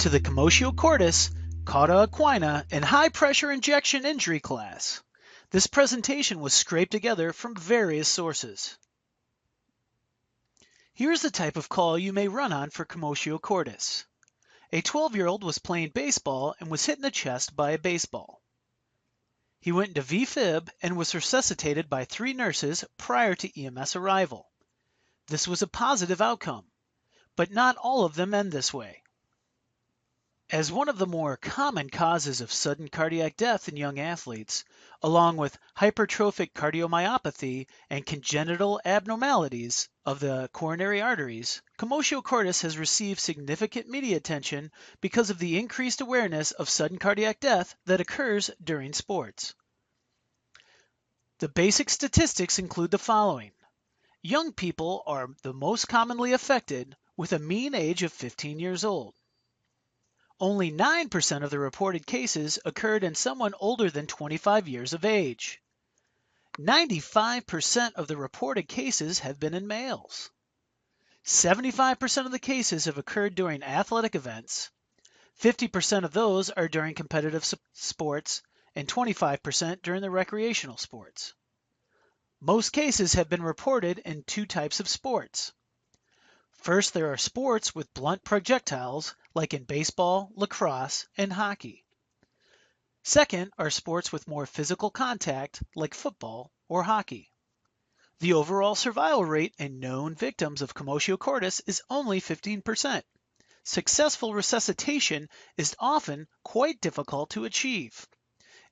to the Commotio Cordis, Cauda Equina, and high-pressure injection injury class. This presentation was scraped together from various sources. Here's the type of call you may run on for Commotio Cordis. A 12-year-old was playing baseball and was hit in the chest by a baseball. He went into V-fib and was resuscitated by 3 nurses prior to EMS arrival. This was a positive outcome, but not all of them end this way. As one of the more common causes of sudden cardiac death in young athletes, along with hypertrophic cardiomyopathy and congenital abnormalities of the coronary arteries, Commotio Cordis has received significant media attention because of the increased awareness of sudden cardiac death that occurs during sports. The basic statistics include the following. Young people are the most commonly affected, with a mean age of 15 years old. Only 9% of the reported cases occurred in someone older than 25 years of age. 95% of the reported cases have been in males. 75% of the cases have occurred during athletic events. 50% of those are during competitive sports, and 25% during the recreational sports. Most cases have been reported in 2 types of sports. First, there are sports with blunt projectiles, like in baseball, lacrosse, and hockey. Second are sports with more physical contact, like football or hockey. The overall survival rate in known victims of Commotio Cordis is only 15%. Successful resuscitation is often quite difficult to achieve.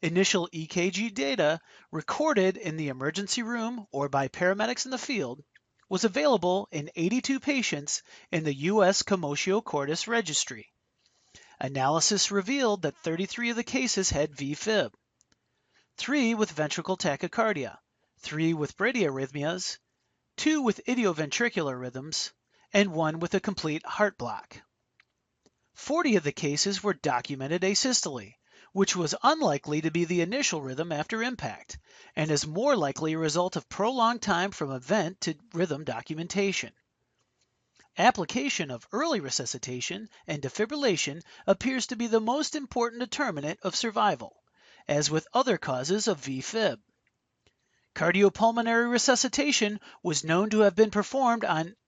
Initial EKG data recorded in the emergency room or by paramedics in the field was available in 82 patients in the U.S. Commotio Cordis registry. Analysis revealed that 33 of the cases had V-fib, 3 with ventricular tachycardia, 3 with bradyarrhythmias, 2 with idioventricular rhythms, and 1 with a complete heart block. 40 of the cases were documented asystole, which was unlikely to be the initial rhythm after impact, and is more likely a result of prolonged time from event to rhythm documentation. Application of early resuscitation and defibrillation appears to be the most important determinant of survival, as with other causes of V-fib. Cardiopulmonary resuscitation was known to have been performed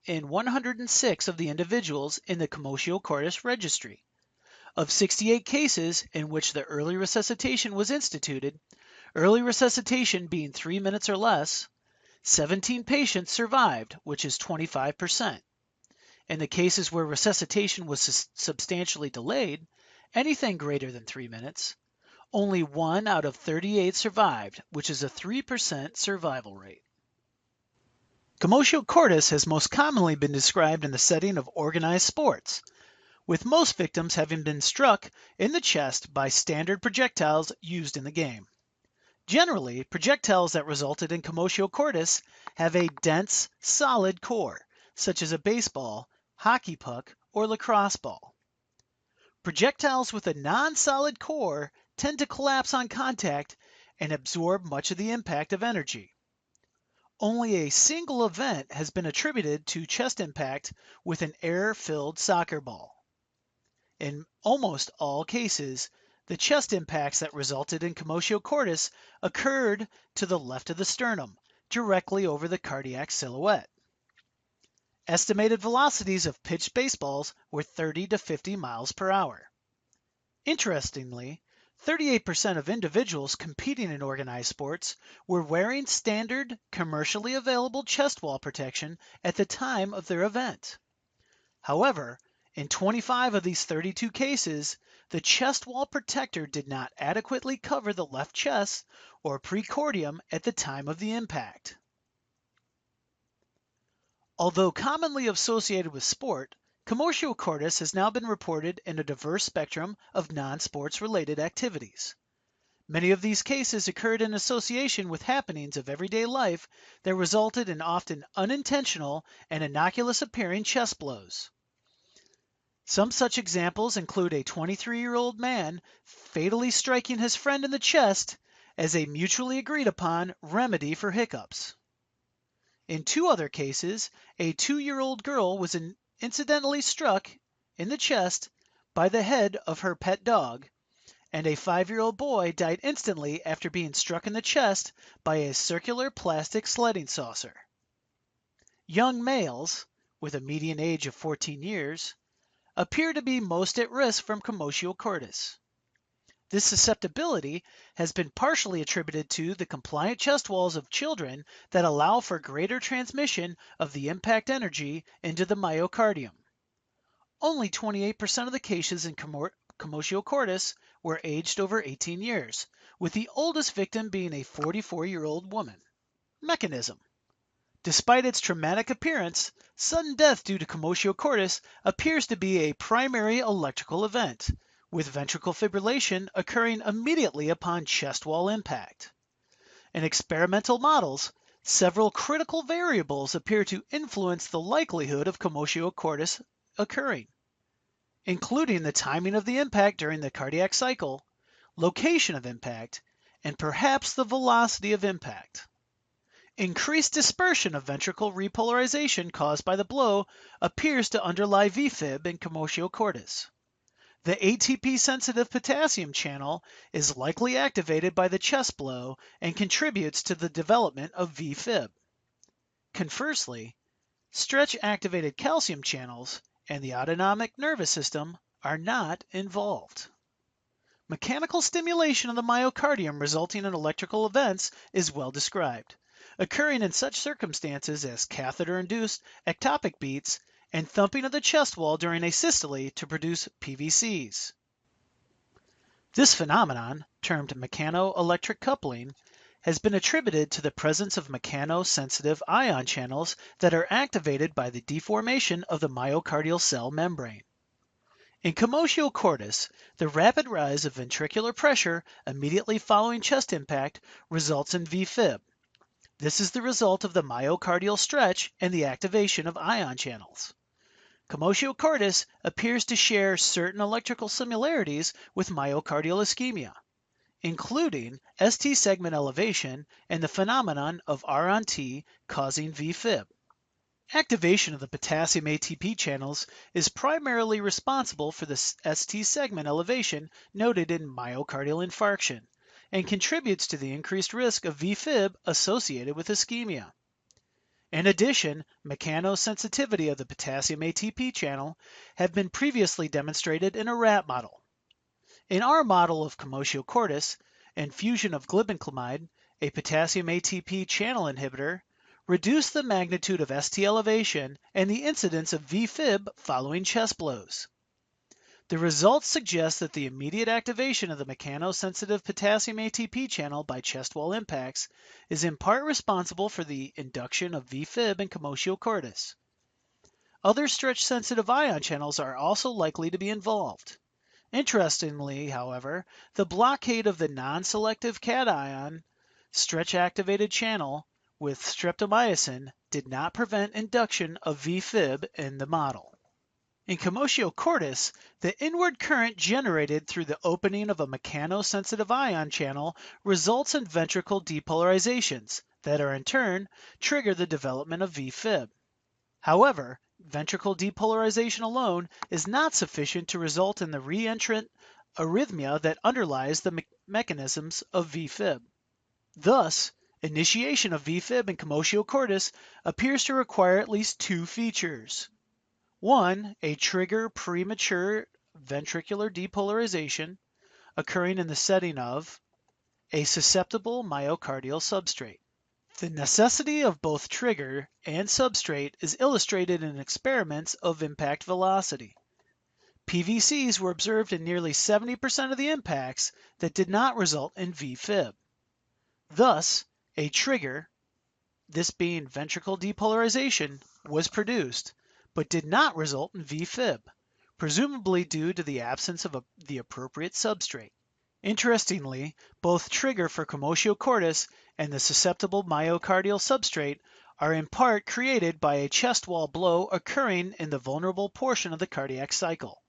in 106 of the individuals in the Commotio Cordis registry. Of 68 cases in which the early resuscitation was instituted, early resuscitation being 3 minutes or less, 17 patients survived, which is 25%. In the cases where resuscitation was substantially delayed, anything greater than 3 minutes, only 1 out of 38 survived, which is a 3% survival rate. Commotio Cordis has most commonly been described in the setting of organized sports, with most victims having been struck in the chest by standard projectiles used in the game. Generally, projectiles that resulted in Commotio Cordis have a dense, solid core, such as a baseball, hockey puck, or lacrosse ball. Projectiles with a non-solid core tend to collapse on contact and absorb much of the impact of energy. Only a single event has been attributed to chest impact with an air-filled soccer ball. In almost all cases, the chest impacts that resulted in Commotio Cordis occurred to the left of the sternum, directly over the cardiac silhouette. Estimated velocities of pitched baseballs were 30 to 50 miles per hour. Interestingly, 38% of individuals competing in organized sports were wearing standard, commercially available chest wall protection at the time of their event. However, in 25 of these 32 cases, the chest wall protector did not adequately cover the left chest or precordium at the time of the impact. Although commonly associated with sport, Commotio Cordis has now been reported in a diverse spectrum of non-sports related activities. Many of these cases occurred in association with happenings of everyday life that resulted in often unintentional and innocuous appearing chest blows. Some such examples include a 23-year-old man fatally striking his friend in the chest as a mutually agreed upon remedy for hiccups. In 2 other cases, a 2-year-old girl was incidentally struck in the chest by the head of her pet dog, and a 5-year-old boy died instantly after being struck in the chest by a circular plastic sledding saucer. Young males, with a median age of 14 years, appear to be most at risk from Commotio Cordis. This susceptibility has been partially attributed to the compliant chest walls of children that allow for greater transmission of the impact energy into the myocardium. Only 28% of the cases in Commotio Cordis were aged over 18 years, with the oldest victim being a 44-year-old woman. Mechanism. Despite its traumatic appearance, sudden death due to Commotio Cordis appears to be a primary electrical event, with ventricular fibrillation occurring immediately upon chest wall impact. In experimental models, several critical variables appear to influence the likelihood of Commotio Cordis occurring, including the timing of the impact during the cardiac cycle, location of impact, and perhaps the velocity of impact. Increased dispersion of ventricular repolarization caused by the blow appears to underlie VFib in Commotio Cordis. The ATP-sensitive potassium channel is likely activated by the chest blow and contributes to the development of VFib. Conversely, stretch-activated calcium channels and the autonomic nervous system are not involved. Mechanical stimulation of the myocardium resulting in electrical events is well described, occurring in such circumstances as catheter-induced ectopic beats and thumping of the chest wall during a systole to produce PVCs. This phenomenon, termed mechanoelectric coupling, has been attributed to the presence of mechanosensitive ion channels that are activated by the deformation of the myocardial cell membrane. In Commotio Cordis, the rapid rise of ventricular pressure immediately following chest impact results in VFib. This is the result of the myocardial stretch and the activation of ion channels. Commotio Cordis appears to share certain electrical similarities with myocardial ischemia, including ST segment elevation and the phenomenon of R on T causing VFib. Activation of the potassium ATP channels is primarily responsible for the ST segment elevation noted in myocardial infarction and contributes to the increased risk of VFib associated with ischemia. In addition, mechanosensitivity of the potassium ATP channel have been previously demonstrated in a rat model. In our model of Commotio Cordis, infusion of glibenclamide, a potassium ATP channel inhibitor, reduced the magnitude of ST elevation and the incidence of VFib following chest blows. The results suggest that the immediate activation of the mechanosensitive potassium ATP channel by chest wall impacts is in part responsible for the induction of VFib in Commotio Cordis. Other stretch-sensitive ion channels are also likely to be involved. Interestingly, however, the blockade of the non-selective cation stretch-activated channel with streptomycin did not prevent induction of VFib in the model. In Commotio Cordis, the inward current generated through the opening of a mechanosensitive ion channel results in ventricle depolarizations that are in turn trigger the development of VFib. However, ventricle depolarization alone is not sufficient to result in the reentrant arrhythmia that underlies the mechanisms of VFib. Thus, initiation of VFib in Commotio Cordis appears to require at least two features. One, a trigger premature ventricular depolarization occurring in the setting of a susceptible myocardial substrate. The necessity of both trigger and substrate is illustrated in experiments of impact velocity. PVCs were observed in nearly 70% of the impacts that did not result in VFib. Thus, a trigger, this being ventricle depolarization, was produced, but did not result in VFib, presumably due to the absence of the appropriate substrate. Interestingly, both trigger for Commotio Cordis and the susceptible myocardial substrate are in part created by a chest wall blow occurring in the vulnerable portion of the cardiac cycle.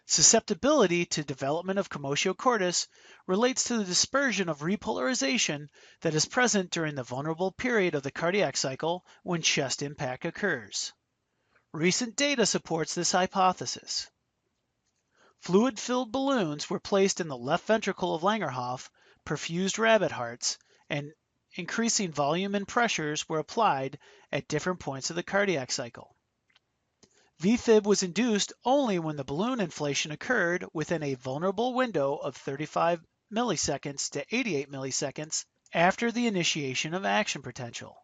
Susceptibility to development of Commotio Cordis relates to the dispersion of repolarization that is present during the vulnerable period of the cardiac cycle when chest impact occurs. Recent data supports this hypothesis. Fluid-filled balloons were placed in the left ventricle of Langerhoff, perfused rabbit hearts, and increasing volume and pressures were applied at different points of the cardiac cycle. VFib was induced only when the balloon inflation occurred within a vulnerable window of 35 milliseconds to 88 milliseconds after the initiation of action potential.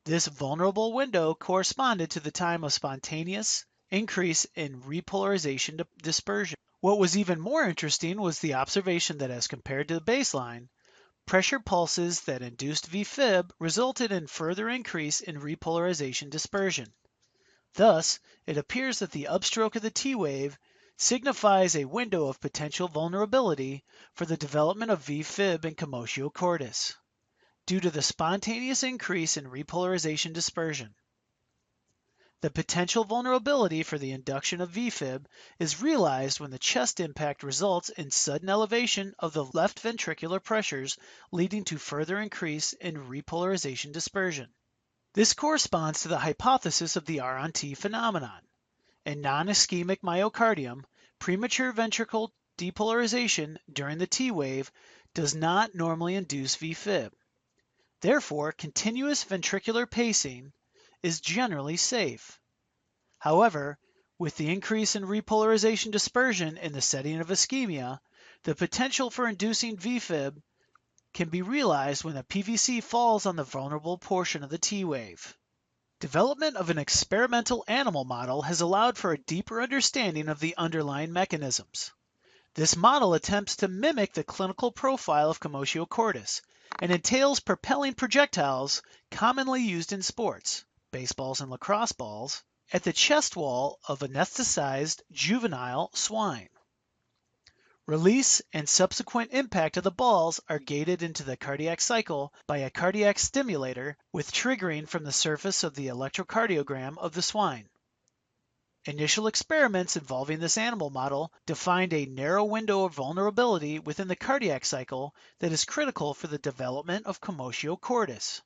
This vulnerable window corresponded to the time of spontaneous increase in repolarization dispersion. What was even more interesting was the observation that as compared to the baseline, pressure pulses that induced VFib resulted in further increase in repolarization dispersion. Thus, it appears that the upstroke of the T wave signifies a window of potential vulnerability for the development of VFib in Commotio Cordis, due to the spontaneous increase in repolarization dispersion. The potential vulnerability for the induction of VFib is realized when the chest impact results in sudden elevation of the left ventricular pressures, leading to further increase in repolarization dispersion. This corresponds to the hypothesis of the R-on-T phenomenon. In non-ischemic myocardium, premature ventricle depolarization during the T wave does not normally induce VFib. Therefore, continuous ventricular pacing is generally safe. However, with the increase in repolarization dispersion in the setting of ischemia, the potential for inducing VFib can be realized when the PVC falls on the vulnerable portion of the T wave. Development of an experimental animal model has allowed for a deeper understanding of the underlying mechanisms. This model attempts to mimic the clinical profile of Commotio Cordis and entails propelling projectiles commonly used in sports, baseballs and lacrosse balls, at the chest wall of anesthetized juvenile swine. Release and subsequent impact of the balls are gated into the cardiac cycle by a cardiac stimulator with triggering from the surface of the electrocardiogram of the swine. Initial experiments involving this animal model defined a narrow window of vulnerability within the cardiac cycle that is critical for the development of Commotio Cordis.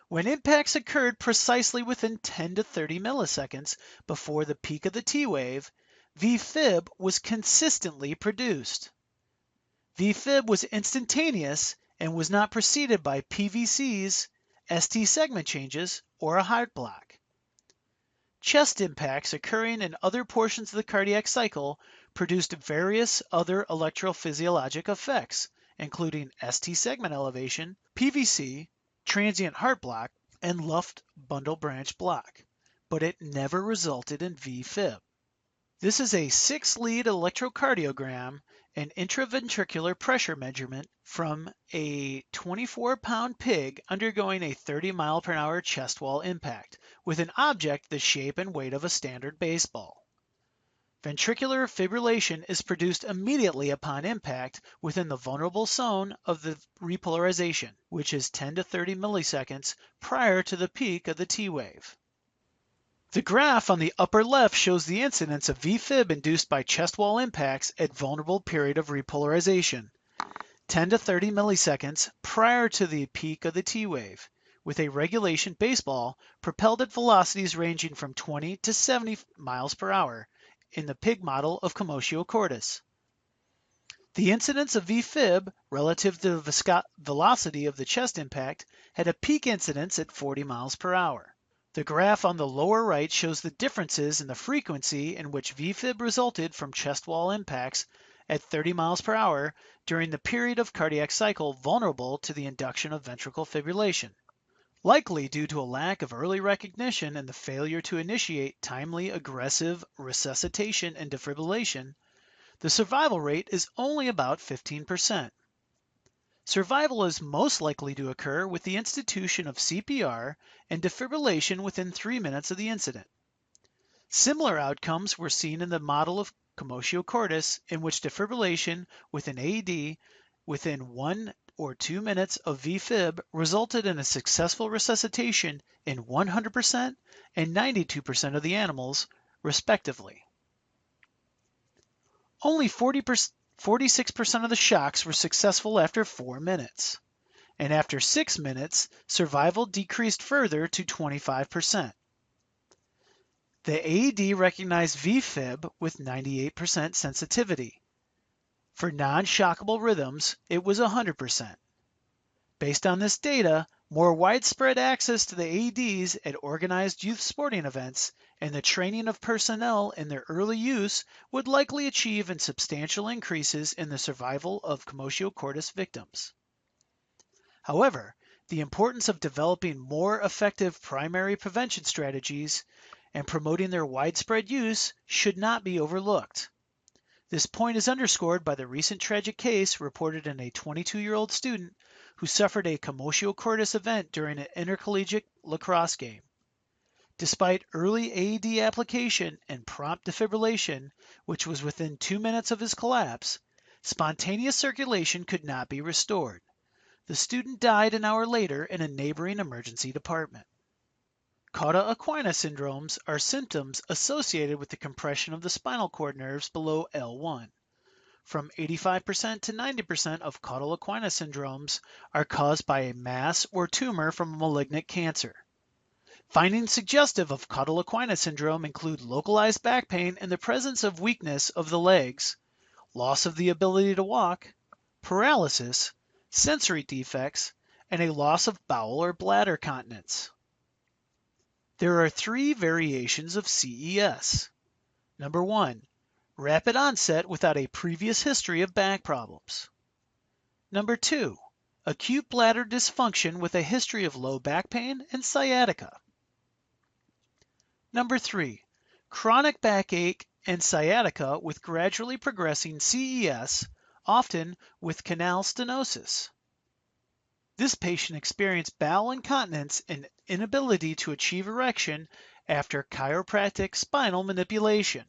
When impacts occurred precisely within 10 to 30 milliseconds before the peak of the T wave, VFib was consistently produced. VFib was instantaneous and was not preceded by PVCs, ST segment changes, or a heart block. Chest impacts occurring in other portions of the cardiac cycle produced various other electrophysiologic effects, including ST segment elevation, PVC, transient heart block, and left bundle branch block, but it never resulted in VFib. This is a 6-lead electrocardiogram and intraventricular pressure measurement from a 24-pound pig undergoing a 30-mile-per-hour chest wall impact with an object the shape and weight of a standard baseball. Ventricular fibrillation is produced immediately upon impact within the vulnerable zone of the repolarization, which is 10 to 30 milliseconds prior to the peak of the T wave. The graph on the upper left shows the incidence of VFib induced by chest wall impacts at vulnerable period of repolarization, 10 to 30 milliseconds prior to the peak of the T wave, with a regulation baseball propelled at velocities ranging from 20 to 70 miles per hour in the pig model of Commotio Cordis. The incidence of VFib relative to the velocity of the chest impact had a peak incidence at 40 miles per hour. The graph on the lower right shows the differences in the frequency in which VFib resulted from chest wall impacts at 30 miles per hour during the period of cardiac cycle vulnerable to the induction of ventricle fibrillation. Likely due to a lack of early recognition and the failure to initiate timely aggressive resuscitation and defibrillation, the survival rate is only about 15%. Survival is most likely to occur with the institution of CPR and defibrillation within 3 minutes of the incident. Similar outcomes were seen in the model of Commotio Cordis, in which defibrillation with an AED within 1 or 2 minutes of VFib resulted in a successful resuscitation in 100% and 92% of the animals, respectively. Only 46% of the shocks were successful after 4 minutes, and after 6 minutes, survival decreased further to 25%. The AED recognized VFib with 98% sensitivity. For non-shockable rhythms, it was 100%. Based on this data, more widespread access to the AEDs at organized youth sporting events and the training of personnel in their early use would likely achieve in substantial increases in the survival of Commotio Cordis victims. However, the importance of developing more effective primary prevention strategies and promoting their widespread use should not be overlooked. This point is underscored by the recent tragic case reported in a 22-year-old student who suffered a Commotio Cordis event during an intercollegiate lacrosse game. Despite early AED application and prompt defibrillation, which was within 2 minutes of his collapse, spontaneous circulation could not be restored. The student died an hour later in a neighboring emergency department. Cauda Equina syndromes are symptoms associated with the compression of the spinal cord nerves below L1. From 85% to 90% of Cauda Equina syndromes are caused by a mass or tumor from a malignant cancer. Findings suggestive of Cauda Equina syndrome include localized back pain in the presence of weakness of the legs, loss of the ability to walk, paralysis, sensory defects, and a loss of bowel or bladder continence. There are 3 variations of CES. Number 1, rapid onset without a previous history of back problems. Number 2, acute bladder dysfunction with a history of low back pain and sciatica. Number 3, chronic backache and sciatica with gradually progressing CES, often with canal stenosis. This patient experienced bowel incontinence and inability to achieve erection after chiropractic spinal manipulation.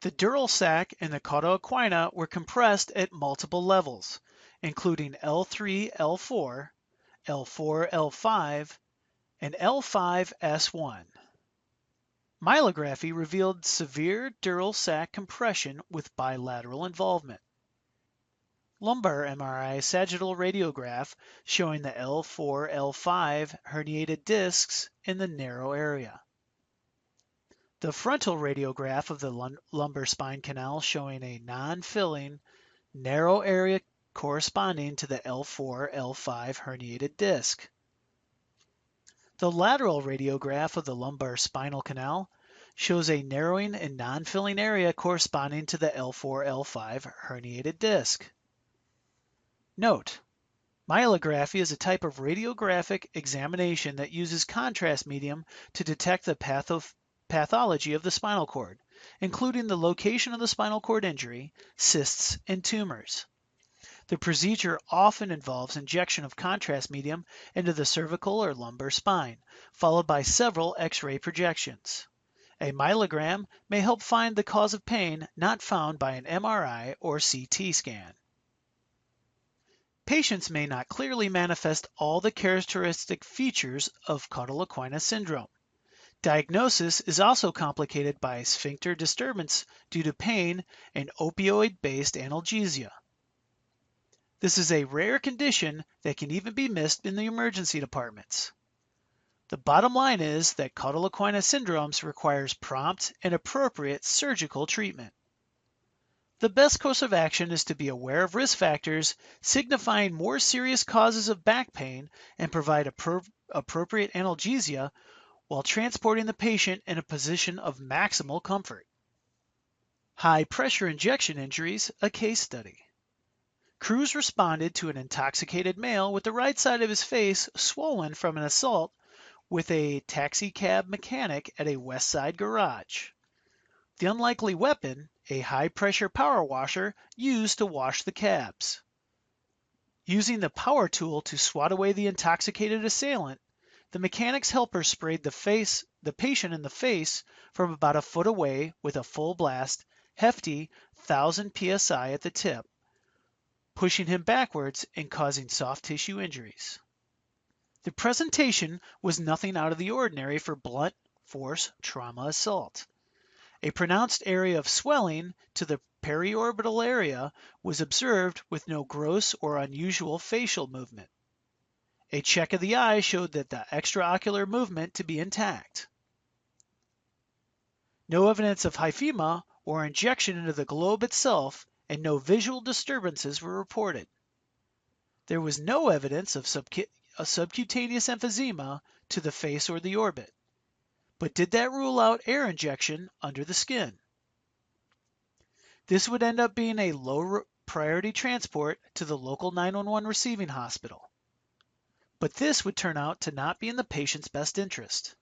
The dural sac and the Cauda Equina were compressed at multiple levels, including L3, L4, L4, L5, and L5S1. Myelography revealed severe dural sac compression with bilateral involvement. Lumbar MRI sagittal radiograph showing the L4, L5 herniated discs in the narrow area. The frontal radiograph of the lumbar spine canal showing a non-filling, narrow area corresponding to the L4, L5 herniated disc. The lateral radiograph of the lumbar spinal canal shows a narrowing and non-filling area corresponding to the L4, L5 herniated disc. Note: myelography is a type of radiographic examination that uses contrast medium to detect the pathology of the spinal cord, including the location of the spinal cord injury, cysts, and tumors. The procedure often involves injection of contrast medium into the cervical or lumbar spine, followed by several X-ray projections. A myelogram may help find the cause of pain not found by an MRI or CT scan. Patients may not clearly manifest all the characteristic features of Cauda Equina syndrome. Diagnosis is also complicated by sphincter disturbance due to pain and opioid-based analgesia. This is a rare condition that can even be missed in the emergency departments. The bottom line is that Cauda Equina syndromes requires prompt and appropriate surgical treatment. The best course of action is to be aware of risk factors signifying more serious causes of back pain and provide appropriate analgesia while transporting the patient in a position of maximal comfort. High-pressure injection injuries, a case study. Crews responded to an intoxicated male with the right side of his face swollen from an assault with a taxicab mechanic at a West Side garage. The unlikely weapon, a high-pressure power washer used to wash the cabs. Using the power tool to swat away the intoxicated assailant, the mechanic's helper sprayed the patient in the face from about a foot away with a full blast, hefty 1,000 psi at the tip, pushing him backwards and causing soft tissue injuries. The presentation was nothing out of the ordinary for blunt force trauma assault. A pronounced area of swelling to the periorbital area was observed with no gross or unusual facial movement. A check of the eye showed that the extraocular movement to be intact. No evidence of hyphema or injection into the globe itself, and no visual disturbances were reported. There was no evidence of a subcutaneous emphysema to the face or the orbit. But did that rule out air injection under the skin? This would end up being a low priority transport to the local 911 receiving hospital. But this would turn out to not be in the patient's best interest.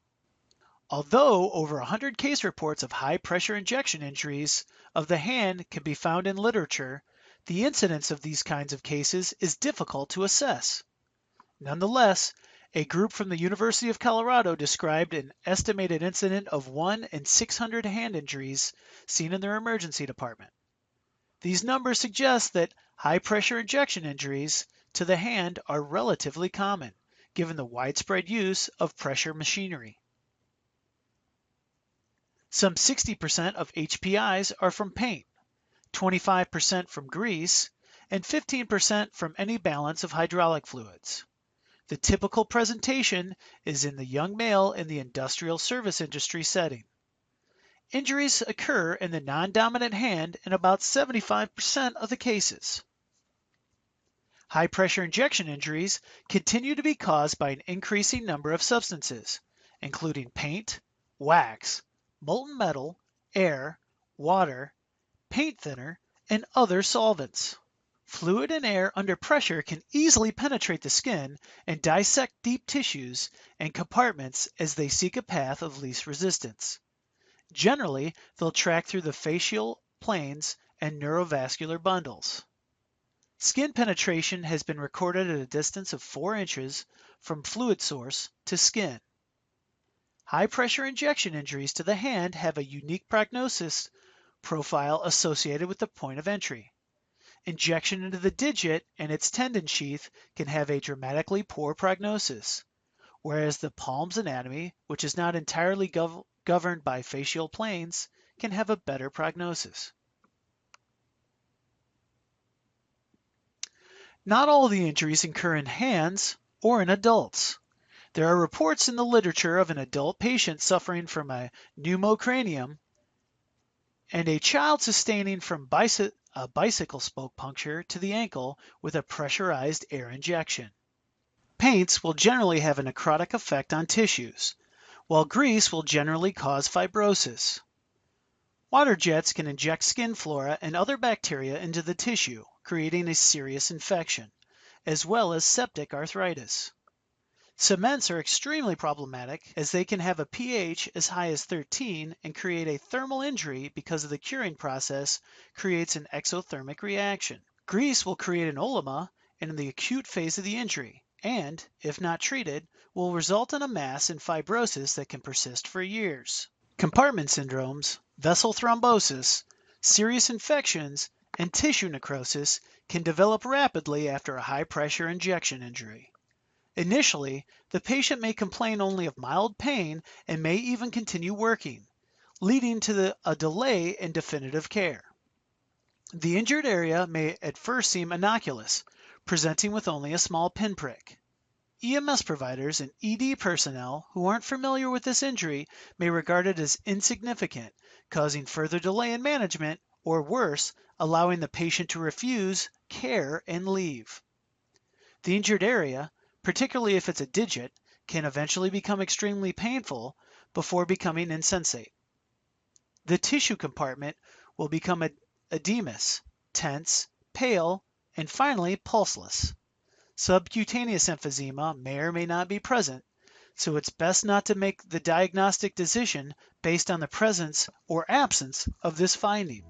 Although over 100 case reports of high-pressure injection injuries of the hand can be found in literature, the incidence of these kinds of cases is difficult to assess. Nonetheless, a group from the University of Colorado described an estimated incident of 1 in 600 hand injuries seen in their emergency department. These numbers suggest that high-pressure injection injuries to the hand are relatively common, given the widespread use of pressure machinery. Some 60% of HPIs are from paint, 25% from grease, and 15% from any balance of hydraulic fluids. The typical presentation is in the young male in the industrial service industry setting. Injuries occur in the non-dominant hand in about 75% of the cases. High-pressure injection injuries continue to be caused by an increasing number of substances, including paint, wax, molten metal, air, water, paint thinner, and other solvents. Fluid and air under pressure can easily penetrate the skin and dissect deep tissues and compartments as they seek a path of least resistance. Generally, they'll track through the facial planes and neurovascular bundles. Skin penetration has been recorded at a distance of 4 inches from fluid source to skin. High-pressure injection injuries to the hand have a unique prognosis profile associated with the point of entry. Injection into the digit and its tendon sheath can have a dramatically poor prognosis, whereas the palm's anatomy, which is not entirely governed by facial planes, can have a better prognosis. Not all the injuries occur in hands or in adults. There are reports in the literature of an adult patient suffering from a pneumocranium and a child sustaining from a bicycle spoke puncture to the ankle with a pressurized air injection. Paints will generally have a necrotic effect on tissues, while grease will generally cause fibrosis. Water jets can inject skin flora and other bacteria into the tissue, creating a serious infection, as well as septic arthritis. Cements are extremely problematic as they can have a pH as high as 13 and create a thermal injury because of the curing process creates an exothermic reaction. Grease will create an olema in the acute phase of the injury and, if not treated, will result in a mass and fibrosis that can persist for years. Compartment syndromes, vessel thrombosis, serious infections, and tissue necrosis can develop rapidly after a high-pressure injection injury. Initially, the patient may complain only of mild pain and may even continue working, leading to a delay in definitive care. The injured area may at first seem innocuous, presenting with only a small pinprick. EMS providers and ED personnel who aren't familiar with this injury may regard it as insignificant, causing further delay in management, or worse, allowing the patient to refuse care and leave. The injured area, particularly if it's a digit, can eventually become extremely painful before becoming insensate. The tissue compartment will become edemous, tense, pale, and finally pulseless. Subcutaneous emphysema may or may not be present, so it's best not to make the diagnostic decision based on the presence or absence of this finding.